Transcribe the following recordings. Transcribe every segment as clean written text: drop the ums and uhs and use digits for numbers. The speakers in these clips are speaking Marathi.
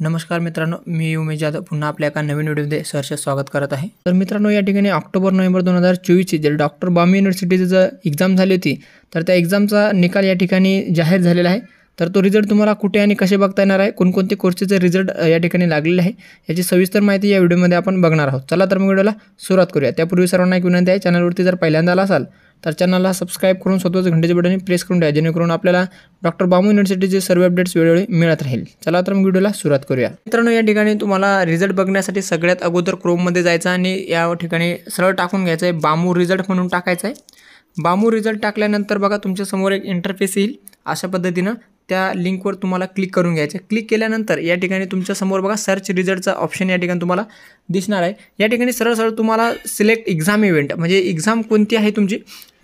नमस्कार मित्रांनो, मी उमेश जाधव पुन्हा आपल्या एका नवीन व्हिडिओमध्ये सहर्ष स्वागत करत आहे। तर मित्रांनो, या ठिकाणी ऑक्टोबर-नोव्हेंबर 2024 ची जे डॉक्टर बामू युनिव्हर्सिटीची जर एक्झाम झाली होती, तर त्या एक्झामचा निकाल या ठिकाणी जाहीर झालेला आहे। तर तो रिझल्ट तुम्हाला कुठे आणि कसे बघता येणार आहे, कोणकोणते कोर्सेसचे रिझल्ट या ठिकाणी लागलेले आहे, याची सविस्तर माहिती या व्हिडिओमध्ये आपण बघणार आहोत। चला तर मग व्हिडिओला सुरुवात करूया। त्यापूर्वी सर्वांना एक विनंती आहे, चॅनलवरती जर पहिल्यांदा आला असाल तर चॅनलला सबस्क्राइब करून स्वतःच घंटेचे बटन प्रेस करून द्या, जेणेकरून आपल्याला डॉक्टर बामू युनिव्हर्सिटीचे सर्व अपडेट्स वेळोवेळी मिळत राहील। चला तर मग व्हिडिओला सुरुवात करूया। मित्रांनो, या ठिकाणी तुम्हाला रिझल्ट बघण्यासाठी सगळ्यात अगोदर क्रोममध्ये जायचं आणि या ठिकाणी सरळ टाकून घ्यायचं आहे, बामू रिझल्ट म्हणून टाकायचं आहे। बामू रिझल्ट टाकल्यानंतर बघा तुमच्या समोर एक इंटरफेस येईल। अशा पद्धतीनं त्या लिंकवर तुम्हाला क्लिक करून घ्यायचं आहे। क्लिक केल्यानंतर या ठिकाणी तुमच्या समोर बघा सर्च रिझल्टचा ऑप्शन या ठिकाणी तुम्हाला दिसणार आहे। या ठिकाणी सरळ तुम्हाला सिलेक्ट एक्झाम इव्हेंट, म्हणजे एक्झाम कोणती आहे तुमची,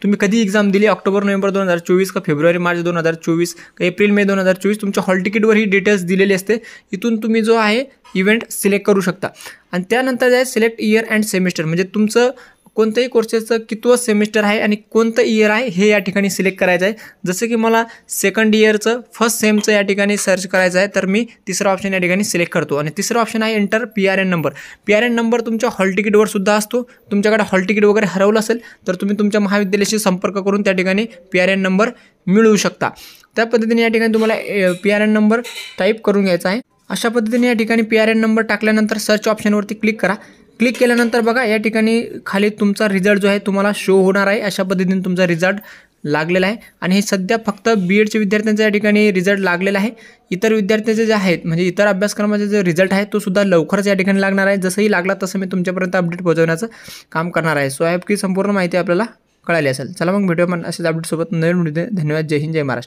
तुम्ही कधी एक्झाम दिली, ऑक्टोबर-नोव्हेंबर 2024 का फेब्रुवारी-मार्च 2024 का एप्रिल-मे 2024, तुमच्या हॉल तिकीटवर ही डिटेल्स दिलेली असते। इथून तुम्ही जो आहे इव्हेंट सिलेक्ट करू शकता आणि त्यानंतर जे सिलेक्ट इयर अँड सेमिस्टर, म्हणजे तुमचं कोणत्याही कोर्सेसचं कितवं सेमिस्टर आहे आणि कोणतं इयर आहे हे या ठिकाणी सिलेक्ट करायचं आहे। जसं की मला सेकंड इयरचं फर्स्ट सेमचं या ठिकाणी सर्च करायचं आहे, तर मी तिसरा ऑप्शन या ठिकाणी सिलेक्ट करतो आणि तिसरा ऑप्शन आहे enter PRN number. PRN number तुमच्या हॉल तिकीटवर सुद्धा असतो। तुमच्याकडे हॉल तिकीट वगैरे हरवलं असेल तर तुम्ही तुमच्या महाविद्यालयाशी संपर्क करून त्या ठिकाणी PRN नंबर मिळवू शकता। त्या पद्धतीने या ठिकाणी तुम्हाला PRN नंबर टाईप करून घ्यायचा आहे। अशा पद्धतीने या ठिकाणी PRN नंबर टाकल्यानंतर सर्च ऑप्शनवरती क्लिक करा। क्लिक केल्यानंतर बघा या ठिकाणी खाली तुमचा रिझल्ट जो आहे तुम्हाला शो होणार आहे। अशा पद्धतीने तुमचा रिझल्ट लागलेला आहे आणि हे सध्या फक्त BEdच्या विद्यार्थ्यांचा या ठिकाणी रिझल्ट लागलेला आहे। इतर विद्यार्थ्यांचे जे आहेत, म्हणजे इतर अभ्यासक्रमाचे जो रिझल्ट आहे तो सुद्धा लवकरच या ठिकाणी लागणार आहे। जसंही लागला तसं मी तुमच्यापर्यंत अपडेट पोहोचवण्याचं काम करणार आहे। सो आय होप की संपूर्ण माहिती आपल्याला कळाली असेल। चला मग भेटूया अशाच अपडेटसोबत नवीन व्हिडिओ। धन्यवाद। जय हिंद, जय महाराष्ट्र।